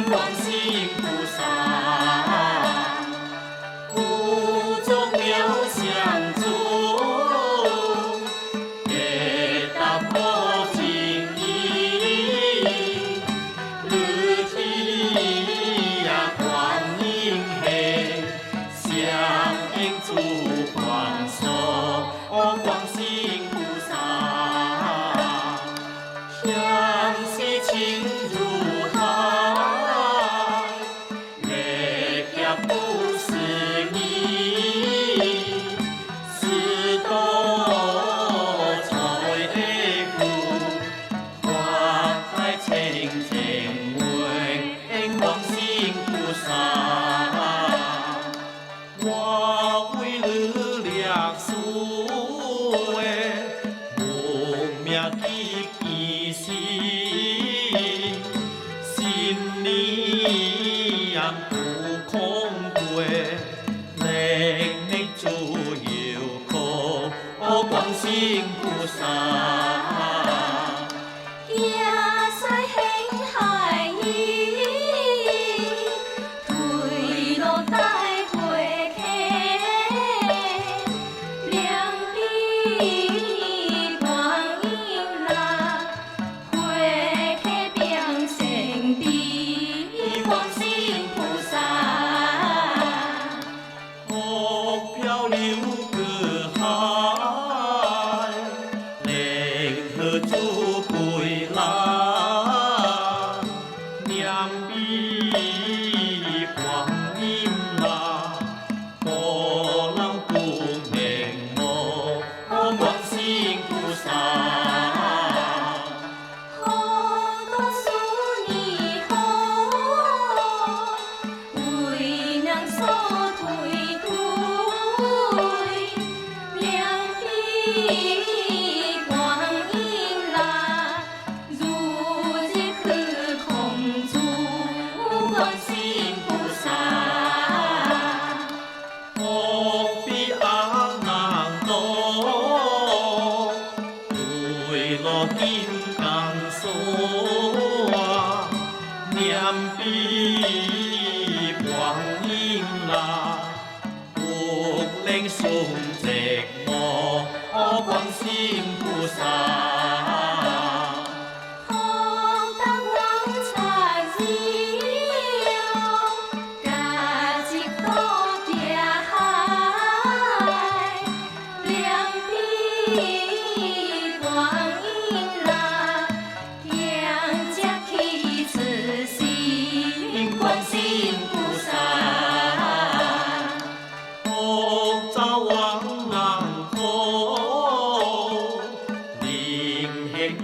观世音菩萨，护众妙相助，解答破情意，日体呀观音嘿，相应诸光寿，观世音菩萨，相系情如海，月下不思议，是多才的苦，花开清净为观世音菩萨，我为你俩书的无名记心，心里也不空过，历历诸有苦，观世音菩萨。诸归来，念彼观音啦，波浪不明无，观世音菩萨。金刚锁，念彼观音啦，福灵送寂寞，观世音菩萨。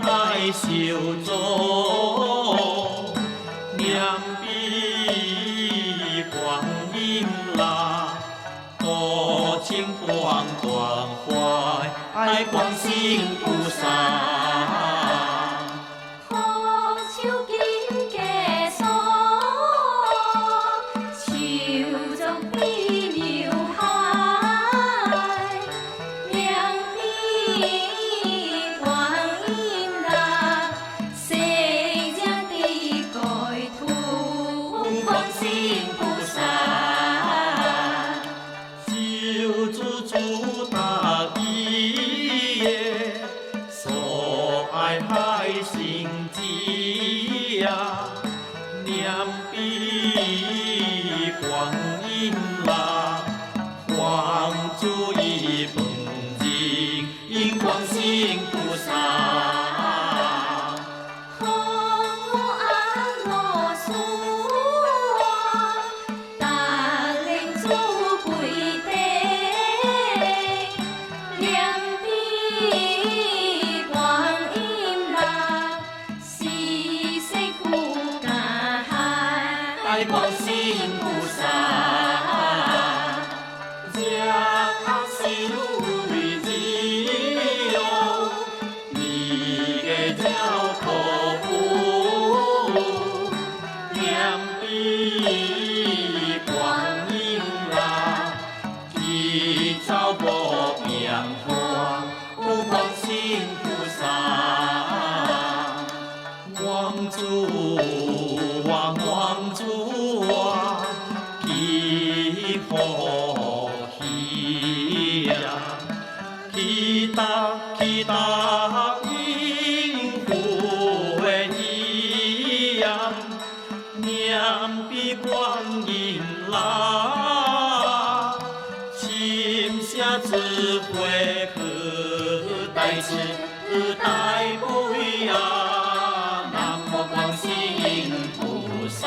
爱受助，念彼观音啦，多情光关怀，爱观世音菩萨。海心机呀，念彼观音啦，还珠一本经，因观世音菩萨。观世音菩萨，若修为只有你的照可怖，念彼观音啦，去走无变化，观世音菩萨，王珠王珠。答应会一样，念比光阴老，心下智慧和代志代不一样。南无观世音菩萨。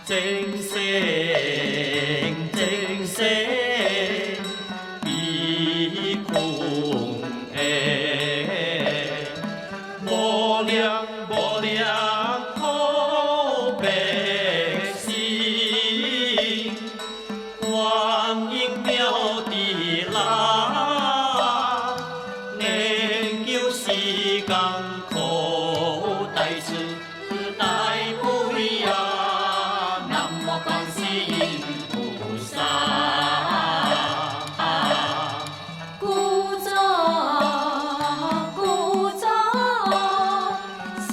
正聲正聲比空誒，無量無量苦百姓，觀音妙地啦，研究世間苦代志代不一樣。觀世音菩薩，故作心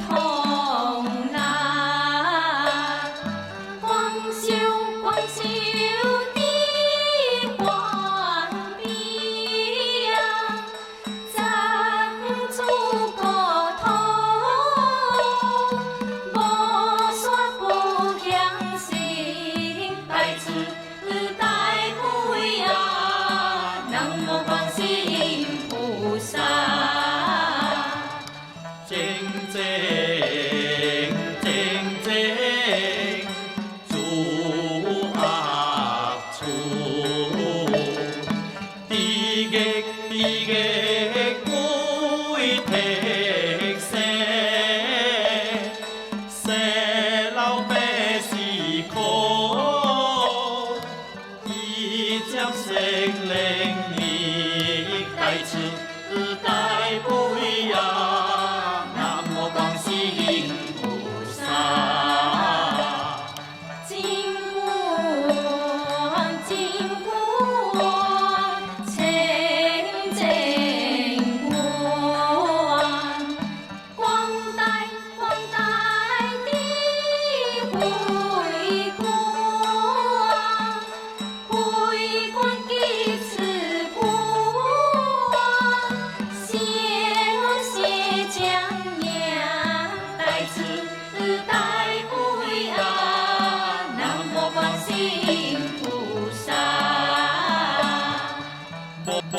通難，光修的幻變，zan主國土。正正正正，主阿處，地極歸天生，世老百姓苦，一將生靈力代志代不一樣。觀世音菩薩，金光，清淨光，光大的慧光，慧光的慈光，寫將。代不一樣，南無觀世音菩薩。報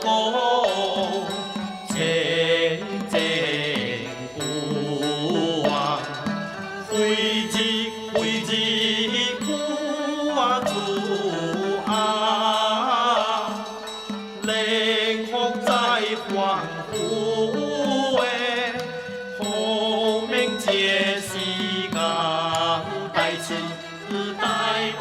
告，清淨光，慧智光主啊，靈福在歡呼。後面皆是講代志代不